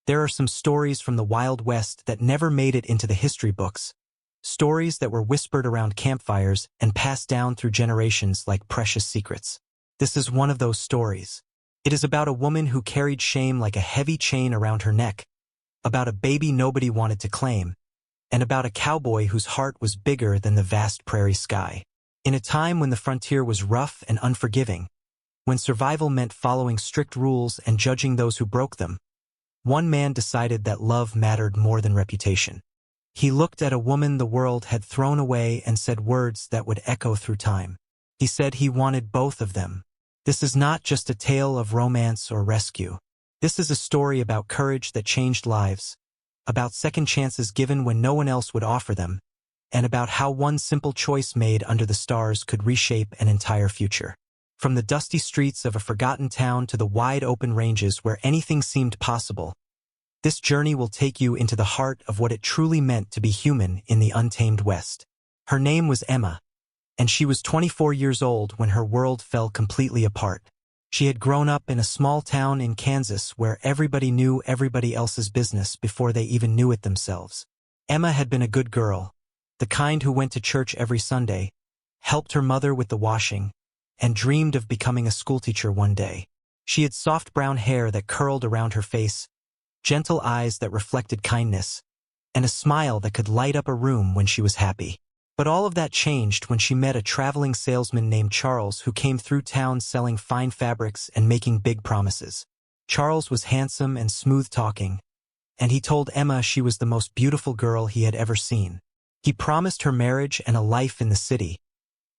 There are some stories from the Wild West that never made it into the history books, stories that were whispered around campfires and passed down through generations like precious secrets. This is one of those stories. It is about a woman who carried shame like a heavy chain around her neck, about a baby nobody wanted to claim, and about a cowboy whose heart was bigger than the vast prairie sky. In a time when the frontier was rough and unforgiving, when survival meant following strict rules and judging those who broke them, one man decided that love mattered more than reputation. He looked at a woman the world had thrown away and said words that would echo through time. He said he wanted both of them. This is not just a tale of romance or rescue. This is a story about courage that changed lives, about second chances given when no one else would offer them, and about how one simple choice made under the stars could reshape an entire future. From the dusty streets of a forgotten town to the wide-open ranges where anything seemed possible, this journey will take you into the heart of what it truly meant to be human in the untamed West. Her name was Emma, and she was 24 years old when her world fell completely apart. She had grown up in a small town in Kansas where everybody knew everybody else's business before they even knew it themselves. Emma had been a good girl, the kind who went to church every Sunday, helped her mother with the washing, and dreamed of becoming a schoolteacher one day. She had soft brown hair that curled around her face, gentle eyes that reflected kindness, and a smile that could light up a room when she was happy. But all of that changed when she met a traveling salesman named Charles who came through town selling fine fabrics and making big promises. Charles was handsome and smooth-talking, and he told Emma she was the most beautiful girl he had ever seen. He promised her marriage and a life in the city,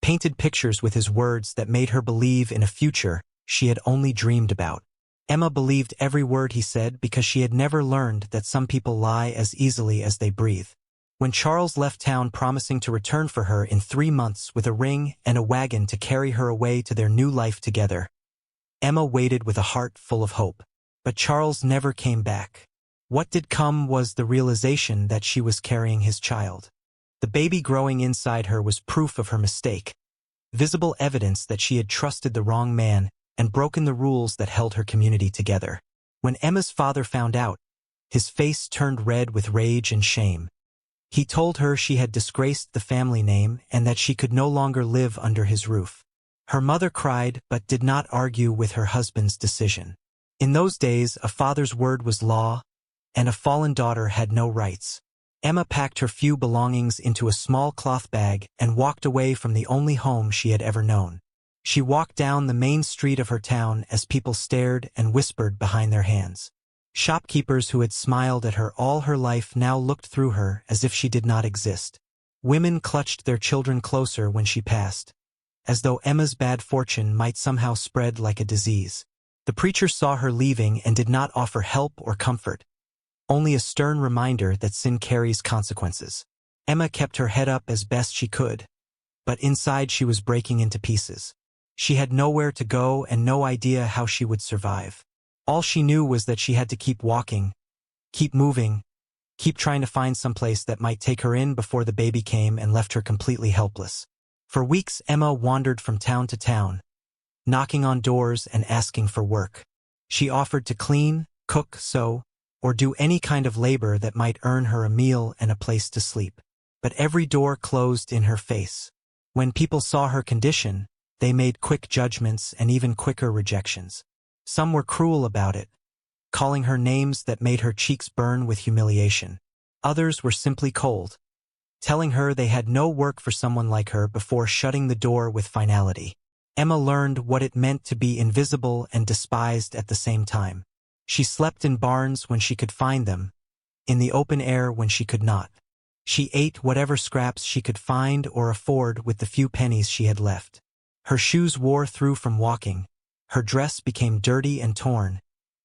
painted pictures with his words that made her believe in a future she had only dreamed about. Emma believed every word he said because she had never learned that some people lie as easily as they breathe. When Charles left town promising to return for her in 3 months with a ring and a wagon to carry her away to their new life together, Emma waited with a heart full of hope. But Charles never came back. What did come was the realization that she was carrying his child. The baby growing inside her was proof of her mistake, visible evidence that she had trusted the wrong man and broken the rules that held her community together. When Emma's father found out, his face turned red with rage and shame. He told her she had disgraced the family name and that she could no longer live under his roof. Her mother cried but did not argue with her husband's decision. In those days, a father's word was law, and a fallen daughter had no rights. Emma packed her few belongings into a small cloth bag and walked away from the only home she had ever known. She walked down the main street of her town as people stared and whispered behind their hands. Shopkeepers who had smiled at her all her life now looked through her as if she did not exist. Women clutched their children closer when she passed, as though Emma's bad fortune might somehow spread like a disease. The preacher saw her leaving and did not offer help or comfort, only a stern reminder that sin carries consequences. Emma kept her head up as best she could, but inside she was breaking into pieces. She had nowhere to go and no idea how she would survive. All she knew was that she had to keep walking, keep moving, keep trying to find someplace that might take her in before the baby came and left her completely helpless. For weeks Emma wandered from town to town, knocking on doors and asking for work. She offered to clean, cook, sew, or do any kind of labor that might earn her a meal and a place to sleep. But every door closed in her face. When people saw her condition, they made quick judgments and even quicker rejections. Some were cruel about it, calling her names that made her cheeks burn with humiliation. Others were simply cold, telling her they had no work for someone like her before shutting the door with finality. Emma learned what it meant to be invisible and despised at the same time. She slept in barns when she could find them, in the open air when she could not. She ate whatever scraps she could find or afford with the few pennies she had left. Her shoes wore through from walking, her dress became dirty and torn,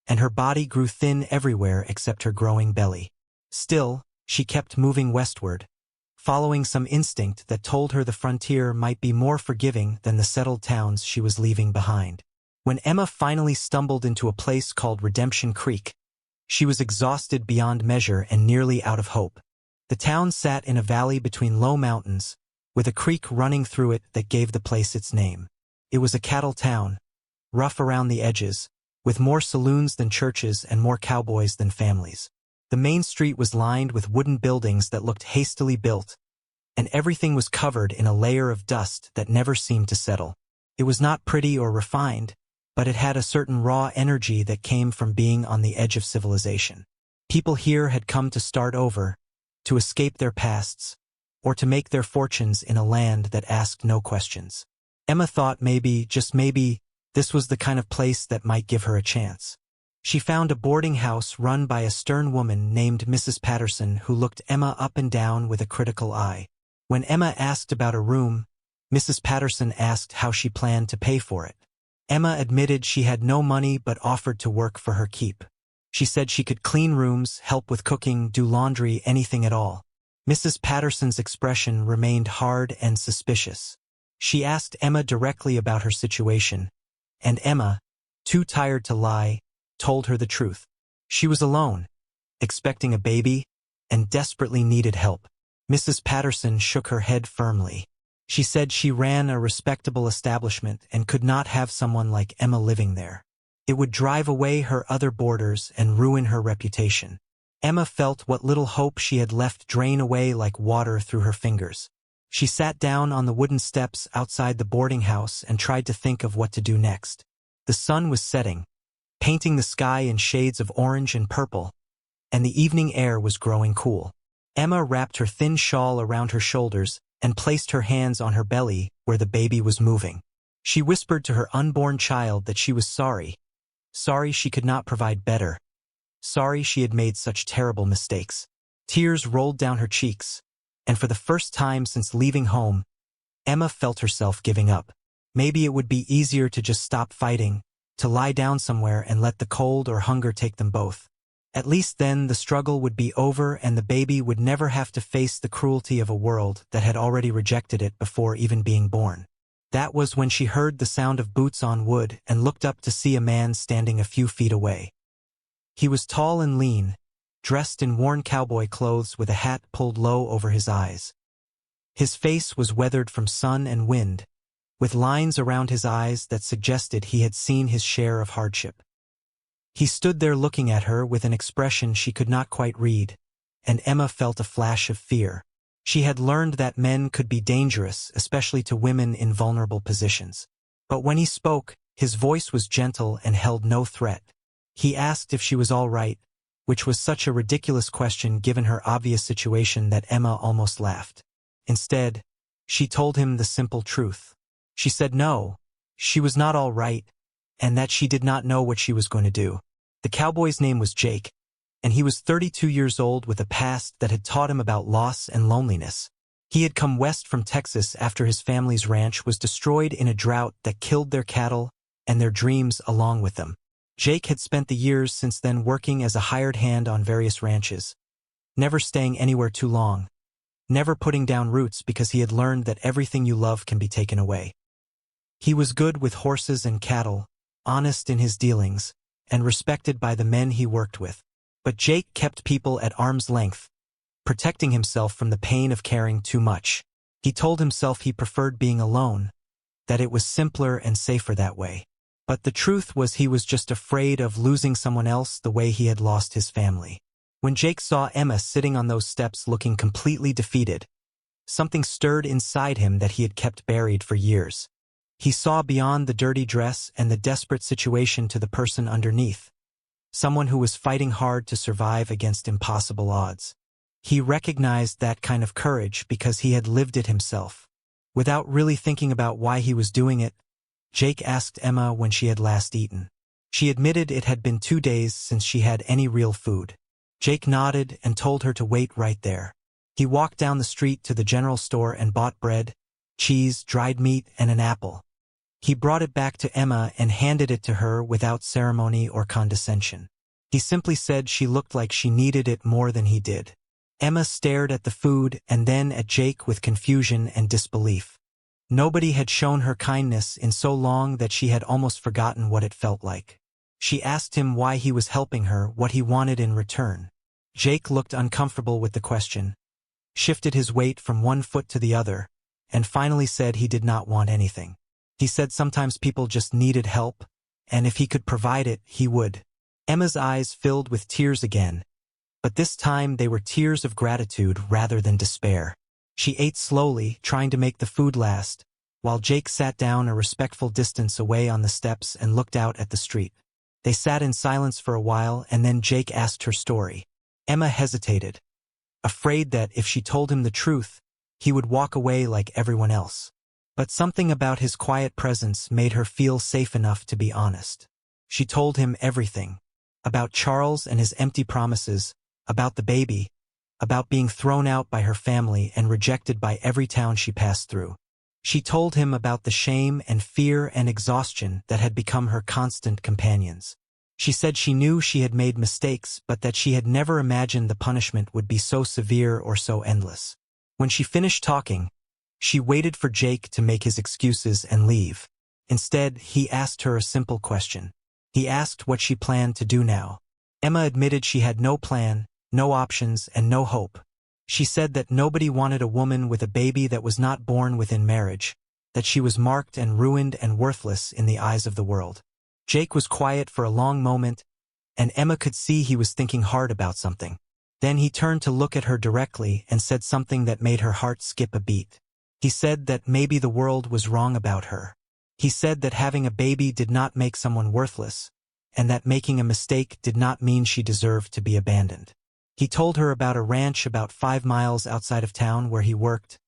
and her body grew thin everywhere except her growing belly. Still, she kept moving westward, following some instinct that told her the frontier might be more forgiving than the settled towns she was leaving behind. When Emma finally stumbled into a place called Redemption Creek, she was exhausted beyond measure and nearly out of hope. The town sat in a valley between low mountains, with a creek running through it that gave the place its name. It was a cattle town, rough around the edges, with more saloons than churches and more cowboys than families. The main street was lined with wooden buildings that looked hastily built, and everything was covered in a layer of dust that never seemed to settle. It was not pretty or refined, but it had a certain raw energy that came from being on the edge of civilization. People here had come to start over, to escape their pasts, or to make their fortunes in a land that asked no questions. Emma thought maybe, just maybe, this was the kind of place that might give her a chance. She found a boarding house run by a stern woman named Mrs. Patterson who looked Emma up and down with a critical eye. When Emma asked about a room, Mrs. Patterson asked how she planned to pay for it. Emma admitted she had no money but offered to work for her keep. She said she could clean rooms, help with cooking, do laundry, anything at all. Mrs. Patterson's expression remained hard and suspicious. She asked Emma directly about her situation, and Emma, too tired to lie, told her the truth. She was alone, expecting a baby, and desperately needed help. Mrs. Patterson shook her head firmly. She said she ran a respectable establishment and could not have someone like Emma living there. It would drive away her other boarders and ruin her reputation. Emma felt what little hope she had left drain away like water through her fingers. She sat down on the wooden steps outside the boarding house and tried to think of what to do next. The sun was setting, painting the sky in shades of orange and purple, and the evening air was growing cool. Emma wrapped her thin shawl around her shoulders and placed her hands on her belly where the baby was moving. She whispered to her unborn child that she was sorry. Sorry she could not provide better. Sorry she had made such terrible mistakes. Tears rolled down her cheeks, and for the first time since leaving home, Emma felt herself giving up. Maybe it would be easier to just stop fighting, to lie down somewhere and let the cold or hunger take them both. At least then the struggle would be over and the baby would never have to face the cruelty of a world that had already rejected it before even being born. That was when she heard the sound of boots on wood and looked up to see a man standing a few feet away. He was tall and lean, dressed in worn cowboy clothes with a hat pulled low over his eyes. His face was weathered from sun and wind, with lines around his eyes that suggested he had seen his share of hardship. He stood there looking at her with an expression she could not quite read, and Emma felt a flash of fear. She had learned that men could be dangerous, especially to women in vulnerable positions. But when he spoke, his voice was gentle and held no threat. He asked if she was all right, which was such a ridiculous question given her obvious situation that Emma almost laughed. Instead, she told him the simple truth. She said no, she was not all right, and that she did not know what she was going to do. The cowboy's name was Jake, and he was 32 years old with a past that had taught him about loss and loneliness. He had come west from Texas after his family's ranch was destroyed in a drought that killed their cattle and their dreams along with them. Jake had spent the years since then working as a hired hand on various ranches, never staying anywhere too long, never putting down roots because he had learned that everything you love can be taken away. He was good with horses and cattle, honest in his dealings, and respected by the men he worked with. But Jake kept people at arm's length, protecting himself from the pain of caring too much. He told himself he preferred being alone, that it was simpler and safer that way. But the truth was he was just afraid of losing someone else the way he had lost his family. When Jake saw Emma sitting on those steps looking completely defeated, something stirred inside him that he had kept buried for years. He saw beyond the dirty dress and the desperate situation to the person underneath, someone who was fighting hard to survive against impossible odds. He recognized that kind of courage because he had lived it himself. Without really thinking about why he was doing it, Jake asked Emma when she had last eaten. She admitted it had been 2 days since she had any real food. Jake nodded and told her to wait right there. He walked down the street to the general store and bought bread, cheese, dried meat, and an apple. He brought it back to Emma and handed it to her without ceremony or condescension. He simply said she looked like she needed it more than he did. Emma stared at the food and then at Jake with confusion and disbelief. Nobody had shown her kindness in so long that she had almost forgotten what it felt like. She asked him why he was helping her, what he wanted in return. Jake looked uncomfortable with the question, shifted his weight from one foot to the other, and finally said he did not want anything. He said sometimes people just needed help, and if he could provide it, he would. Emma's eyes filled with tears again, but this time they were tears of gratitude rather than despair. She ate slowly, trying to make the food last, while Jake sat down a respectful distance away on the steps and looked out at the street. They sat in silence for a while, and then Jake asked her story. Emma hesitated, afraid that if she told him the truth, he would walk away like everyone else. But something about his quiet presence made her feel safe enough to be honest. She told him everything. About Charles and his empty promises, about the baby, about being thrown out by her family and rejected by every town she passed through. She told him about the shame and fear and exhaustion that had become her constant companions. She said she knew she had made mistakes, but that she had never imagined the punishment would be so severe or so endless. When she finished talking, she waited for Jake to make his excuses and leave. Instead, he asked her a simple question. He asked what she planned to do now. Emma admitted she had no plan, no options, and no hope. She said that nobody wanted a woman with a baby that was not born within marriage, that she was marked and ruined and worthless in the eyes of the world. Jake was quiet for a long moment, and Emma could see he was thinking hard about something. Then he turned to look at her directly and said something that made her heart skip a beat. He said that maybe the world was wrong about her. He said that having a baby did not make someone worthless, and that making a mistake did not mean she deserved to be abandoned. He told her about a ranch about 5 miles outside of town where he worked,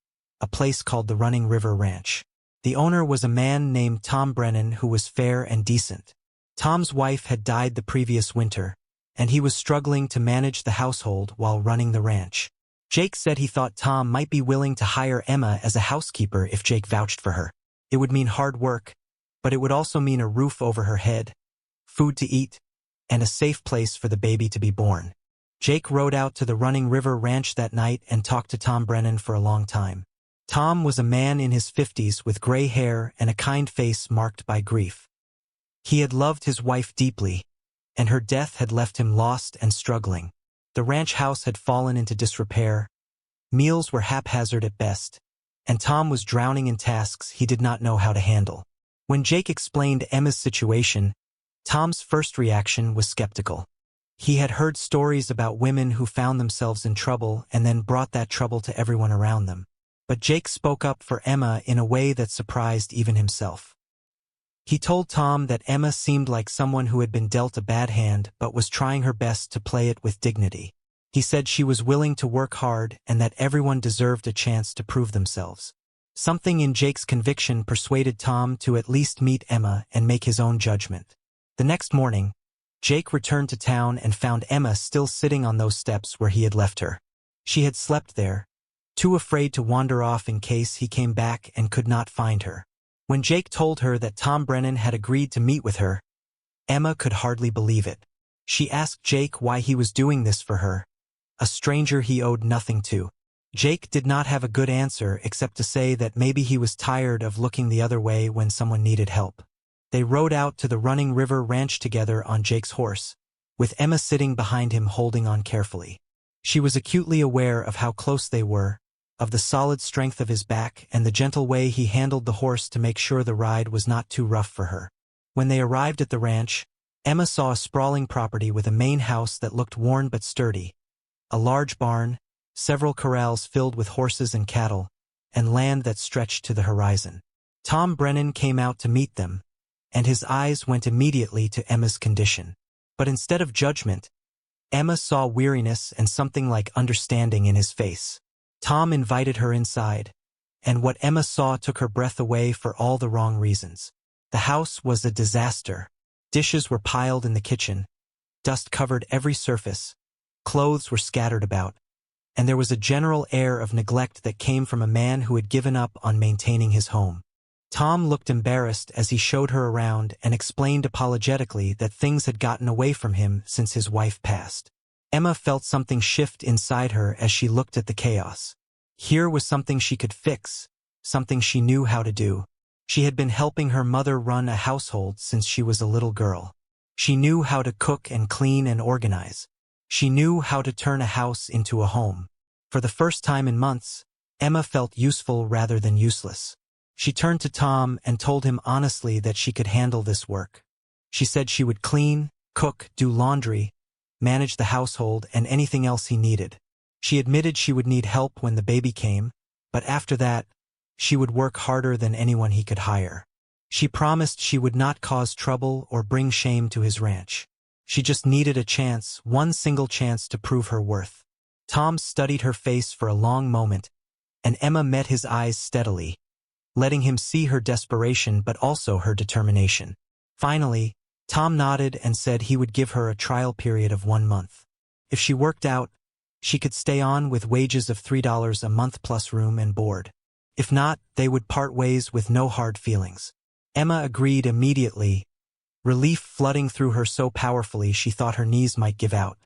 a place called the Running River Ranch. The owner was a man named Tom Brennan who was fair and decent. Tom's wife had died the previous winter, and he was struggling to manage the household while running the ranch. Jake said he thought Tom might be willing to hire Emma as a housekeeper if Jake vouched for her. It would mean hard work, but it would also mean a roof over her head, food to eat, and a safe place for the baby to be born. Jake rode out to the Running River Ranch that night and talked to Tom Brennan for a long time. Tom was a man in his 50s with gray hair and a kind face marked by grief. He had loved his wife deeply, and her death had left him lost and struggling. The ranch house had fallen into disrepair, meals were haphazard at best, and Tom was drowning in tasks he did not know how to handle. When Jake explained Emma's situation, Tom's first reaction was skeptical. He had heard stories about women who found themselves in trouble and then brought that trouble to everyone around them. But Jake spoke up for Emma in a way that surprised even himself. He told Tom that Emma seemed like someone who had been dealt a bad hand but was trying her best to play it with dignity. He said she was willing to work hard and that everyone deserved a chance to prove themselves. Something in Jake's conviction persuaded Tom to at least meet Emma and make his own judgment. The next morning, Jake returned to town and found Emma still sitting on those steps where he had left her. She had slept there, too afraid to wander off in case he came back and could not find her. When Jake told her that Tom Brennan had agreed to meet with her, Emma could hardly believe it. She asked Jake why he was doing this for her, a stranger he owed nothing to. Jake did not have a good answer except to say that maybe he was tired of looking the other way when someone needed help. They rode out to the Running River Ranch together on Jake's horse, with Emma sitting behind him holding on carefully. She was acutely aware of how close they were, of the solid strength of his back and the gentle way he handled the horse to make sure the ride was not too rough for her. When they arrived at the ranch, Emma saw a sprawling property with a main house that looked worn but sturdy, a large barn, several corrals filled with horses and cattle, and land that stretched to the horizon. Tom Brennan came out to meet them, and his eyes went immediately to Emma's condition. But instead of judgment, Emma saw weariness and something like understanding in his face. Tom invited her inside, and what Emma saw took her breath away for all the wrong reasons. The house was a disaster. Dishes were piled in the kitchen, dust covered every surface, clothes were scattered about, and there was a general air of neglect that came from a man who had given up on maintaining his home. Tom looked embarrassed as he showed her around and explained apologetically that things had gotten away from him since his wife passed. Emma felt something shift inside her as she looked at the chaos. Here was something she could fix, something she knew how to do. She had been helping her mother run a household since she was a little girl. She knew how to cook and clean and organize. She knew how to turn a house into a home. For the first time in months, Emma felt useful rather than useless. She turned to Tom and told him honestly that she could handle this work. She said she would clean, cook, do laundry, manage the household, and anything else he needed. She admitted she would need help when the baby came, but after that, she would work harder than anyone he could hire. She promised she would not cause trouble or bring shame to his ranch. She just needed a chance, one single chance to prove her worth. Tom studied her face for a long moment, and Emma met his eyes steadily, letting him see her desperation but also her determination. Finally, Tom nodded and said he would give her a trial period of 1 month. If she worked out, she could stay on with wages of $3 a month plus room and board. If not, they would part ways with no hard feelings. Emma agreed immediately, relief flooding through her so powerfully she thought her knees might give out.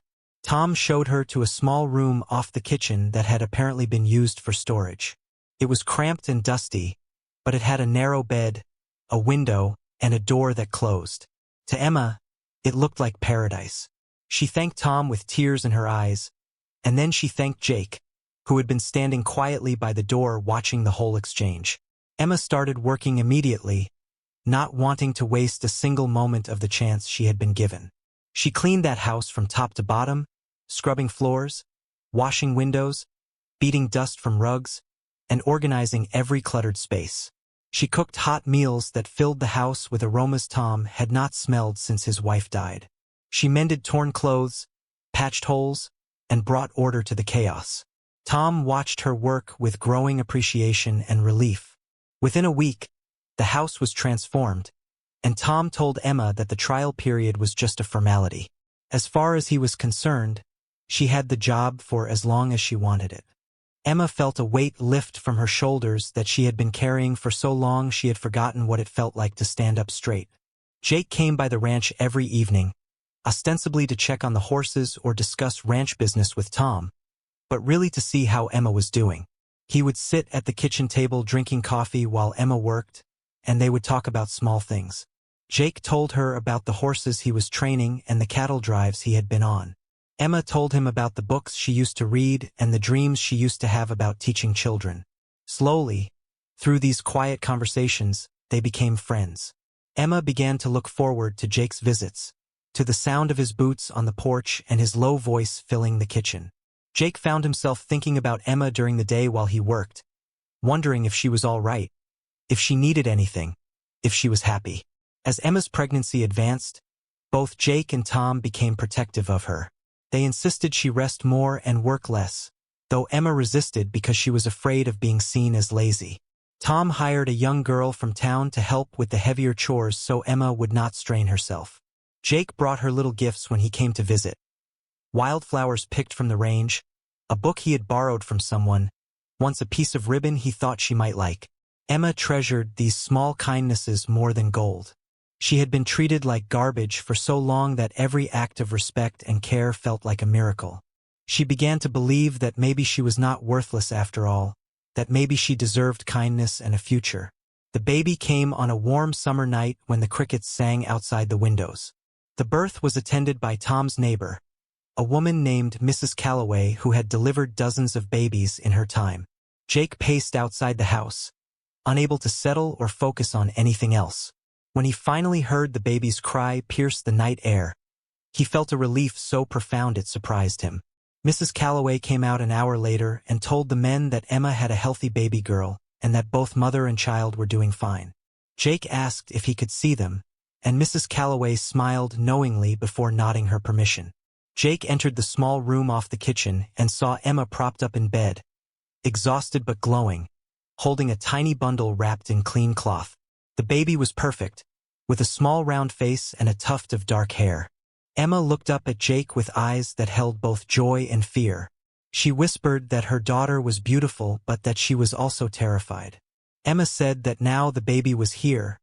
Tom showed her to a small room off the kitchen that had apparently been used for storage. It was cramped and dusty, but it had a narrow bed, a window, and a door that closed. To Emma, it looked like paradise. She thanked Tom with tears in her eyes, and then she thanked Jake, who had been standing quietly by the door watching the whole exchange. Emma started working immediately, not wanting to waste a single moment of the chance she had been given. She cleaned that house from top to bottom, scrubbing floors, washing windows, beating dust from rugs, and organizing every cluttered space. She cooked hot meals that filled the house with aromas Tom had not smelled since his wife died. She mended torn clothes, patched holes, and brought order to the chaos. Tom watched her work with growing appreciation and relief. Within a week, the house was transformed, and Tom told Emma that the trial period was just a formality. As far as he was concerned, she had the job for as long as she wanted it. Emma felt a weight lift from her shoulders that she had been carrying for so long she had forgotten what it felt like to stand up straight. Jake came by the ranch every evening, ostensibly to check on the horses or discuss ranch business with Tom, but really to see how Emma was doing. He would sit at the kitchen table drinking coffee while Emma worked, and they would talk about small things. Jake told her about the horses he was training and the cattle drives he had been on. Emma told him about the books she used to read and the dreams she used to have about teaching children. Slowly, through these quiet conversations, they became friends. Emma began to look forward to Jake's visits, to the sound of his boots on the porch and his low voice filling the kitchen. Jake found himself thinking about Emma during the day while he worked, wondering if she was all right, if she needed anything, if she was happy. As Emma's pregnancy advanced, both Jake and Tom became protective of her. They insisted she rest more and work less, though Emma resisted because she was afraid of being seen as lazy. Tom hired a young girl from town to help with the heavier chores so Emma would not strain herself. Jake brought her little gifts when he came to visit. Wildflowers picked from the range, a book he had borrowed from someone, once a piece of ribbon he thought she might like. Emma treasured these small kindnesses more than gold. She had been treated like garbage for so long that every act of respect and care felt like a miracle. She began to believe that maybe she was not worthless after all, that maybe she deserved kindness and a future. The baby came on a warm summer night when the crickets sang outside the windows. The birth was attended by Tom's neighbor, a woman named Mrs. Calloway who had delivered dozens of babies in her time. Jake paced outside the house, unable to settle or focus on anything else. When he finally heard the baby's cry pierce the night air, he felt a relief so profound it surprised him. Mrs. Calloway came out an hour later and told the men that Emma had a healthy baby girl and that both mother and child were doing fine. Jake asked if he could see them, and Mrs. Calloway smiled knowingly before nodding her permission. Jake entered the small room off the kitchen and saw Emma propped up in bed, exhausted but glowing, holding a tiny bundle wrapped in clean cloth. The baby was perfect, with a small round face and a tuft of dark hair. Emma looked up at Jake with eyes that held both joy and fear. She whispered that her daughter was beautiful but that she was also terrified. Emma said that now the baby was here,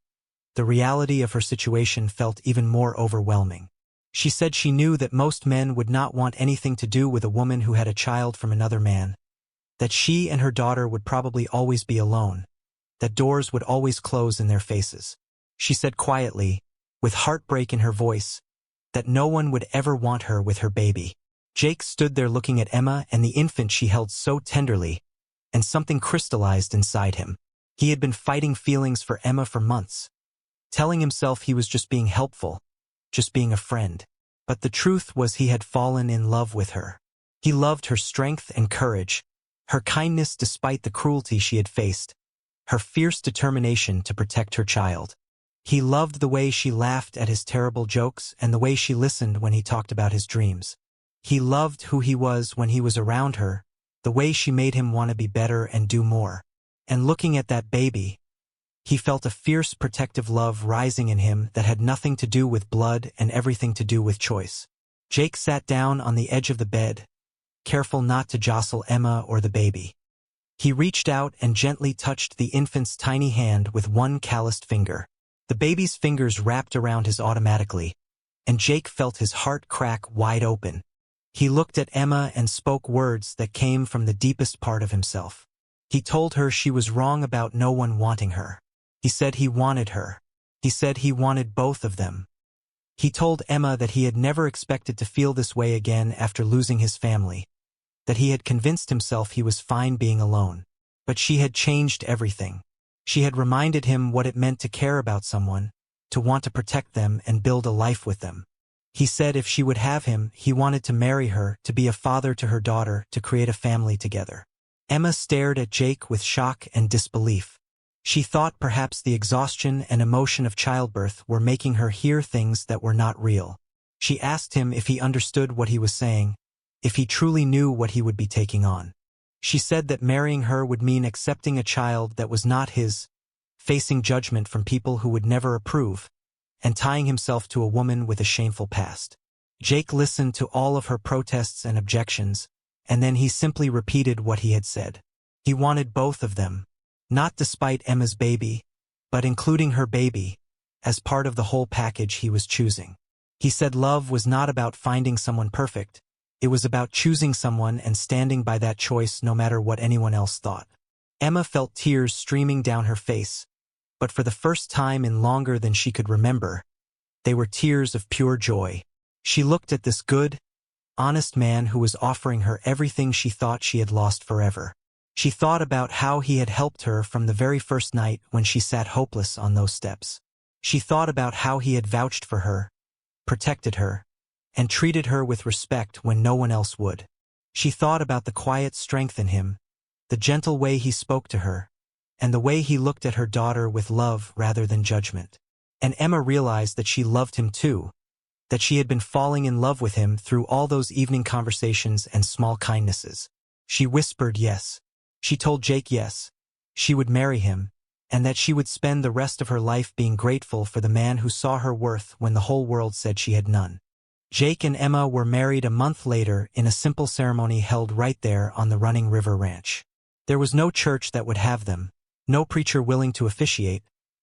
the reality of her situation felt even more overwhelming. She said she knew that most men would not want anything to do with a woman who had a child from another man, that she and her daughter would probably always be alone, that doors would always close in their faces. She said quietly, with heartbreak in her voice, that no one would ever want her with her baby. Jake stood there looking at Emma and the infant she held so tenderly, and something crystallized inside him. He had been fighting feelings for Emma for months, telling himself he was just being helpful, just being a friend. But the truth was he had fallen in love with her. He loved her strength and courage, her kindness despite the cruelty she had faced, her fierce determination to protect her child. He loved the way she laughed at his terrible jokes and the way she listened when he talked about his dreams. He loved who he was when he was around her, the way she made him want to be better and do more. And looking at that baby, he felt a fierce protective love rising in him that had nothing to do with blood and everything to do with choice. Jake sat down on the edge of the bed, careful not to jostle Emma or the baby. He reached out and gently touched the infant's tiny hand with one calloused finger. The baby's fingers wrapped around his automatically, and Jake felt his heart crack wide open. He looked at Emma and spoke words that came from the deepest part of himself. He told her she was wrong about no one wanting her. He said he wanted her. He said he wanted both of them. He told Emma that he had never expected to feel this way again after losing his family, that he had convinced himself he was fine being alone. But she had changed everything. She had reminded him what it meant to care about someone, to want to protect them and build a life with them. He said if she would have him, he wanted to marry her, to be a father to her daughter, to create a family together. Emma stared at Jake with shock and disbelief. She thought perhaps the exhaustion and emotion of childbirth were making her hear things that were not real. She asked him if he understood what he was saying, if he truly knew what he would be taking on. She said that marrying her would mean accepting a child that was not his, facing judgment from people who would never approve, and tying himself to a woman with a shameful past. Jake listened to all of her protests and objections, and then he simply repeated what he had said. He wanted both of them, not despite Emma's baby, but including her baby, as part of the whole package he was choosing. He said love was not about finding someone perfect. It was about choosing someone and standing by that choice no matter what anyone else thought. Emma felt tears streaming down her face, but for the first time in longer than she could remember, they were tears of pure joy. She looked at this good, honest man who was offering her everything she thought she had lost forever. She thought about how he had helped her from the very first night when she sat hopeless on those steps. She thought about how he had vouched for her, protected her, and treated her with respect when no one else would. She thought about the quiet strength in him, the gentle way he spoke to her, and the way he looked at her daughter with love rather than judgment. And Emma realized that she loved him too, that she had been falling in love with him through all those evening conversations and small kindnesses. She whispered yes. She told Jake yes, she would marry him, and that she would spend the rest of her life being grateful for the man who saw her worth when the whole world said she had none. Jake and Emma were married a month later in a simple ceremony held right there on the Running River Ranch. There was no church that would have them, no preacher willing to officiate,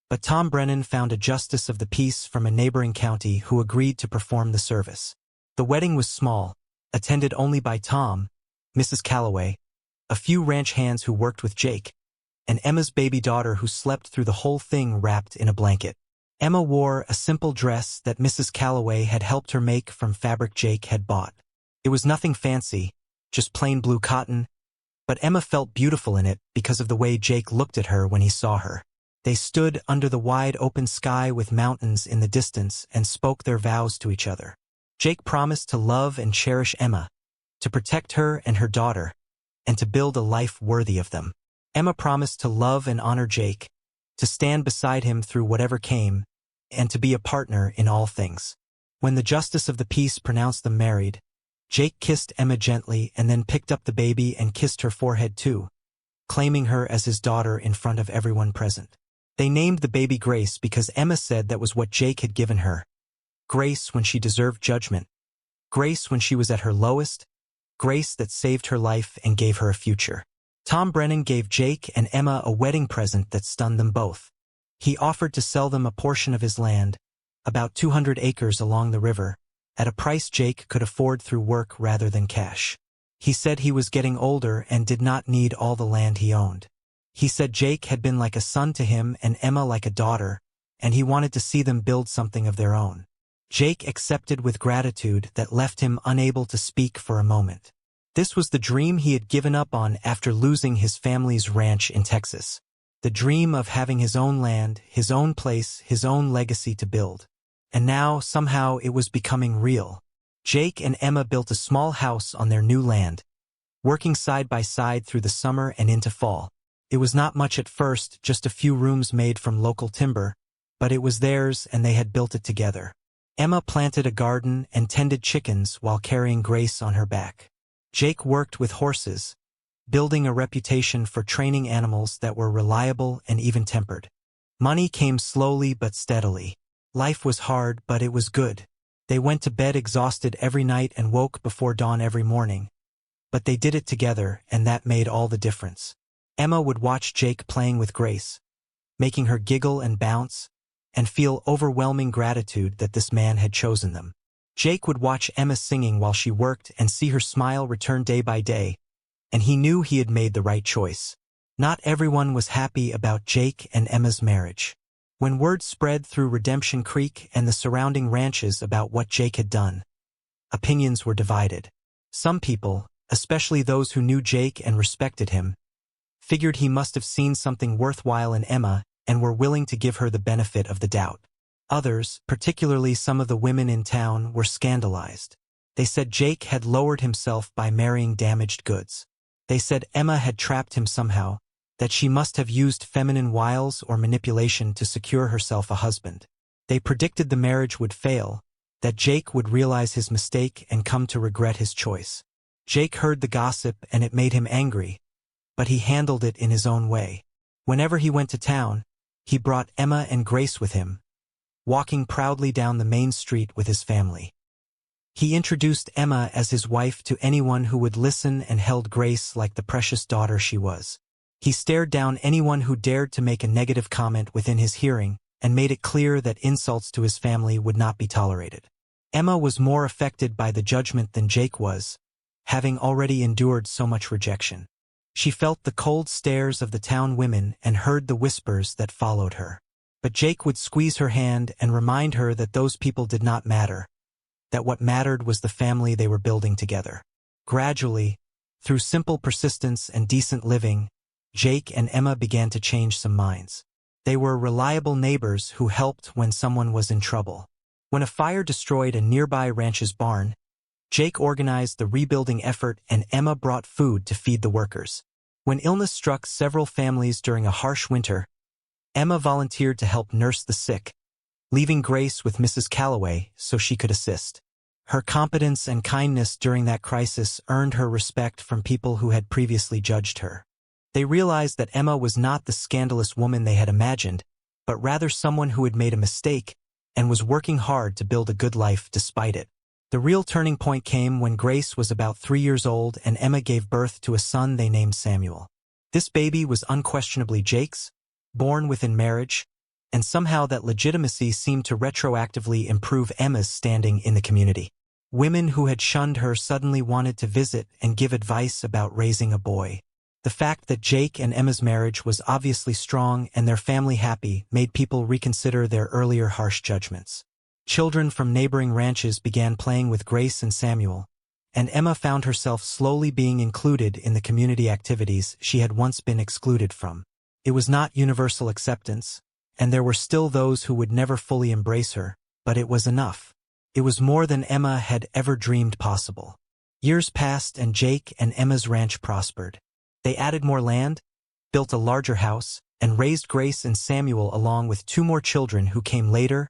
but Tom Brennan found a justice of the peace from a neighboring county who agreed to perform the service. The wedding was small, attended only by Tom, Mrs. Calloway, a few ranch hands who worked with Jake, and Emma's baby daughter who slept through the whole thing wrapped in a blanket. Emma wore a simple dress that Mrs. Calloway had helped her make from fabric Jake had bought. It was nothing fancy, just plain blue cotton, but Emma felt beautiful in it because of the way Jake looked at her when he saw her. They stood under the wide open sky with mountains in the distance and spoke their vows to each other. Jake promised to love and cherish Emma, to protect her and her daughter, and to build a life worthy of them. Emma promised to love and honor Jake, to stand beside him through whatever came, and to be a partner in all things. When the justice of the peace pronounced them married, Jake kissed Emma gently and then picked up the baby and kissed her forehead too, claiming her as his daughter in front of everyone present. They named the baby Grace because Emma said that was what Jake had given her. Grace when she deserved judgment. Grace when she was at her lowest. Grace that saved her life and gave her a future. Tom Brennan gave Jake and Emma a wedding present that stunned them both. He offered to sell them a portion of his land, about 200 acres along the river, at a price Jake could afford through work rather than cash. He said he was getting older and did not need all the land he owned. He said Jake had been like a son to him and Emma like a daughter, and he wanted to see them build something of their own. Jake accepted with gratitude that left him unable to speak for a moment. This was the dream he had given up on after losing his family's ranch in Texas. The dream of having his own land, his own place, his own legacy to build. And now, somehow, it was becoming real. Jake and Emma built a small house on their new land, working side by side through the summer and into fall. It was not much at first, just a few rooms made from local timber, but it was theirs and they had built it together. Emma planted a garden and tended chickens while carrying Grace on her back. Jake worked with horses, building a reputation for training animals that were reliable and even-tempered. Money came slowly but steadily. Life was hard, but it was good. They went to bed exhausted every night and woke before dawn every morning. But they did it together, and that made all the difference. Emma would watch Jake playing with Grace, making her giggle and bounce, and feel overwhelming gratitude that this man had chosen them. Jake would watch Emma singing while she worked and see her smile return day by day, and he knew he had made the right choice. Not everyone was happy about Jake and Emma's marriage. When word spread through Redemption Creek and the surrounding ranches about what Jake had done, opinions were divided. Some people, especially those who knew Jake and respected him, figured he must have seen something worthwhile in Emma and were willing to give her the benefit of the doubt. Others, particularly some of the women in town, were scandalized. They said Jake had lowered himself by marrying damaged goods. They said Emma had trapped him somehow, that she must have used feminine wiles or manipulation to secure herself a husband. They predicted the marriage would fail, that Jake would realize his mistake and come to regret his choice. Jake heard the gossip and it made him angry, but he handled it in his own way. Whenever he went to town, he brought Emma and Grace with him, walking proudly down the main street with his family. He introduced Emma as his wife to anyone who would listen and held Grace like the precious daughter she was. He stared down anyone who dared to make a negative comment within his hearing and made it clear that insults to his family would not be tolerated. Emma was more affected by the judgment than Jake was, having already endured so much rejection. She felt the cold stares of the town women and heard the whispers that followed her. But Jake would squeeze her hand and remind her that those people did not matter, that what mattered was the family they were building together. Gradually, through simple persistence and decent living, Jake and Emma began to change some minds. They were reliable neighbors who helped when someone was in trouble. When a fire destroyed a nearby ranch's barn, Jake organized the rebuilding effort and Emma brought food to feed the workers. When illness struck several families during a harsh winter, Emma volunteered to help nurse the sick, leaving Grace with Mrs. Calloway so she could assist. Her competence and kindness during that crisis earned her respect from people who had previously judged her. They realized that Emma was not the scandalous woman they had imagined, but rather someone who had made a mistake and was working hard to build a good life despite it. The real turning point came when Grace was about 3 years old and Emma gave birth to a son they named Samuel. This baby was unquestionably Jake's, born within marriage, and somehow that legitimacy seemed to retroactively improve Emma's standing in the community. Women who had shunned her suddenly wanted to visit and give advice about raising a boy. The fact that Jake and Emma's marriage was obviously strong and their family happy made people reconsider their earlier harsh judgments. Children from neighboring ranches began playing with Grace and Samuel, and Emma found herself slowly being included in the community activities she had once been excluded from. It was not universal acceptance, and there were still those who would never fully embrace her, but it was enough. It was more than Emma had ever dreamed possible. Years passed and Jake and Emma's ranch prospered. They added more land, built a larger house, and raised Grace and Samuel along with 2 more children who came later,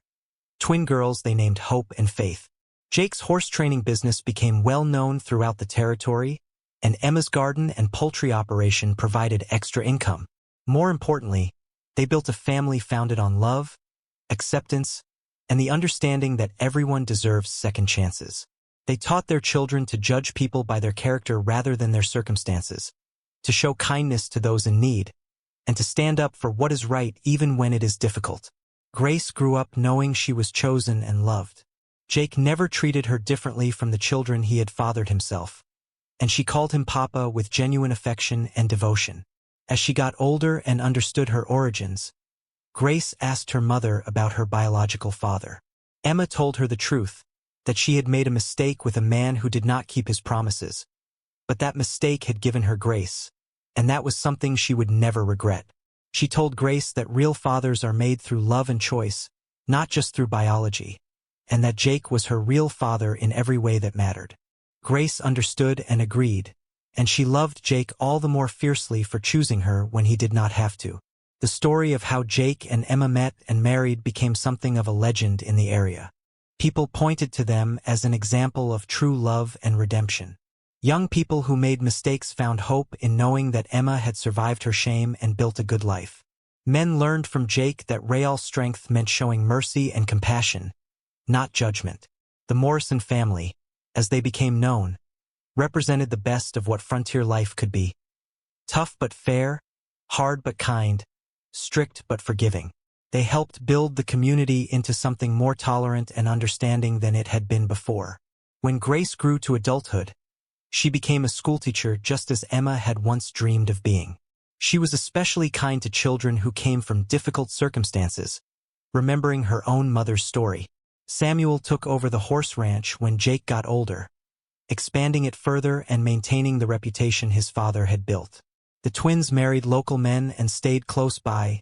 twin girls they named Hope and Faith. Jake's horse training business became well known throughout the territory, and Emma's garden and poultry operation provided extra income. More importantly, they built a family founded on love, acceptance, and the understanding that everyone deserves second chances. They taught their children to judge people by their character rather than their circumstances, to show kindness to those in need, and to stand up for what is right even when it is difficult. Grace grew up knowing she was chosen and loved. Jake never treated her differently from the children he had fathered himself, and she called him Papa with genuine affection and devotion. As she got older and understood her origins, Grace asked her mother about her biological father. Emma told her the truth, that she had made a mistake with a man who did not keep his promises. But that mistake had given her Grace, and that was something she would never regret. She told Grace that real fathers are made through love and choice, not just through biology. and that Jake was her real father in every way that mattered. Grace understood and agreed, and she loved Jake all the more fiercely for choosing her when he did not have to. The story of how Jake and Emma met and married became something of a legend in the area. People pointed to them as an example of true love and redemption. Young people who made mistakes found hope in knowing that Emma had survived her shame and built a good life. Men learned from Jake that real strength meant showing mercy and compassion, not judgment. The Morrison family, as they became known, represented the best of what frontier life could be. Tough but fair, hard but kind, strict but forgiving. They helped build the community into something more tolerant and understanding than it had been before. When Grace grew to adulthood, she became a schoolteacher just as Emma had once dreamed of being. She was especially kind to children who came from difficult circumstances, remembering her own mother's story. Samuel took over the horse ranch when Jake got older, expanding it further and maintaining the reputation his father had built. The twins married local men and stayed close by,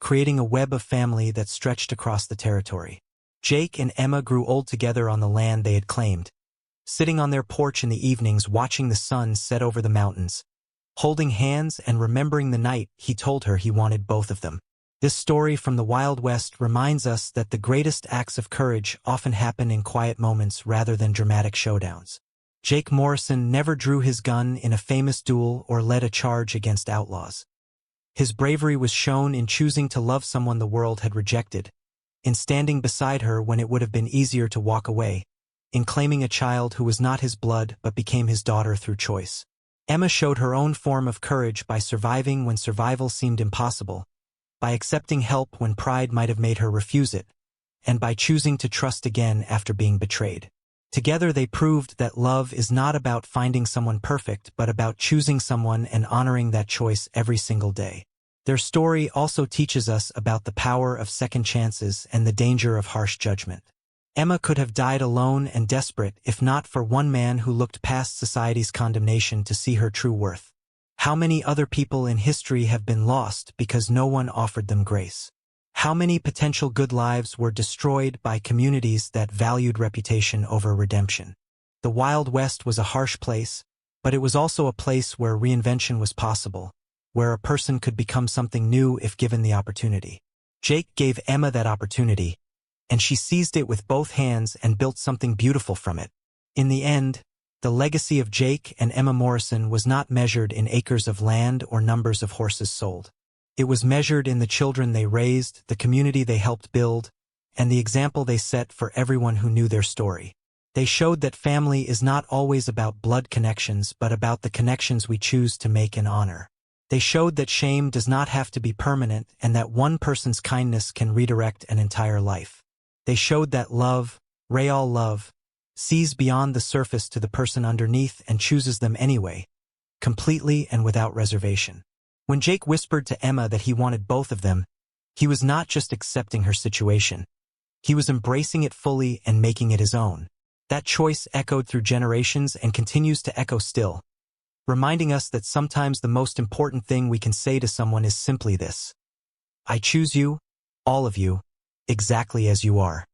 creating a web of family that stretched across the territory. Jake and Emma grew old together on the land they had claimed, sitting on their porch in the evenings watching the sun set over the mountains, holding hands and remembering the night he told her he wanted both of them. This story from the Wild West reminds us that the greatest acts of courage often happen in quiet moments rather than dramatic showdowns. Jake Morrison never drew his gun in a famous duel or led a charge against outlaws. His bravery was shown in choosing to love someone the world had rejected, in standing beside her when it would have been easier to walk away, in claiming a child who was not his blood but became his daughter through choice. Emma showed her own form of courage by surviving when survival seemed impossible, by accepting help when pride might have made her refuse it, and by choosing to trust again after being betrayed. Together they proved that love is not about finding someone perfect but about choosing someone and honoring that choice every single day. Their story also teaches us about the power of second chances and the danger of harsh judgment. Emma could have died alone and desperate if not for one man who looked past society's condemnation to see her true worth. How many other people in history have been lost because no one offered them grace? How many potential good lives were destroyed by communities that valued reputation over redemption? The Wild West was a harsh place, but it was also a place where reinvention was possible, where a person could become something new if given the opportunity. Jake gave Emma that opportunity, and she seized it with both hands and built something beautiful from it. In the end, the legacy of Jake and Emma Morrison was not measured in acres of land or numbers of horses sold. It was measured in the children they raised, the community they helped build, and the example they set for everyone who knew their story. They showed that family is not always about blood connections but about the connections we choose to make and honor. They showed that shame does not have to be permanent and that one person's kindness can redirect an entire life. They showed that love, real love, sees beyond the surface to the person underneath and chooses them anyway, completely and without reservation. When Jake whispered to Emma that he wanted both of them, he was not just accepting her situation. He was embracing it fully and making it his own. That choice echoed through generations and continues to echo still, reminding us that sometimes the most important thing we can say to someone is simply this: I choose you, all of you, exactly as you are.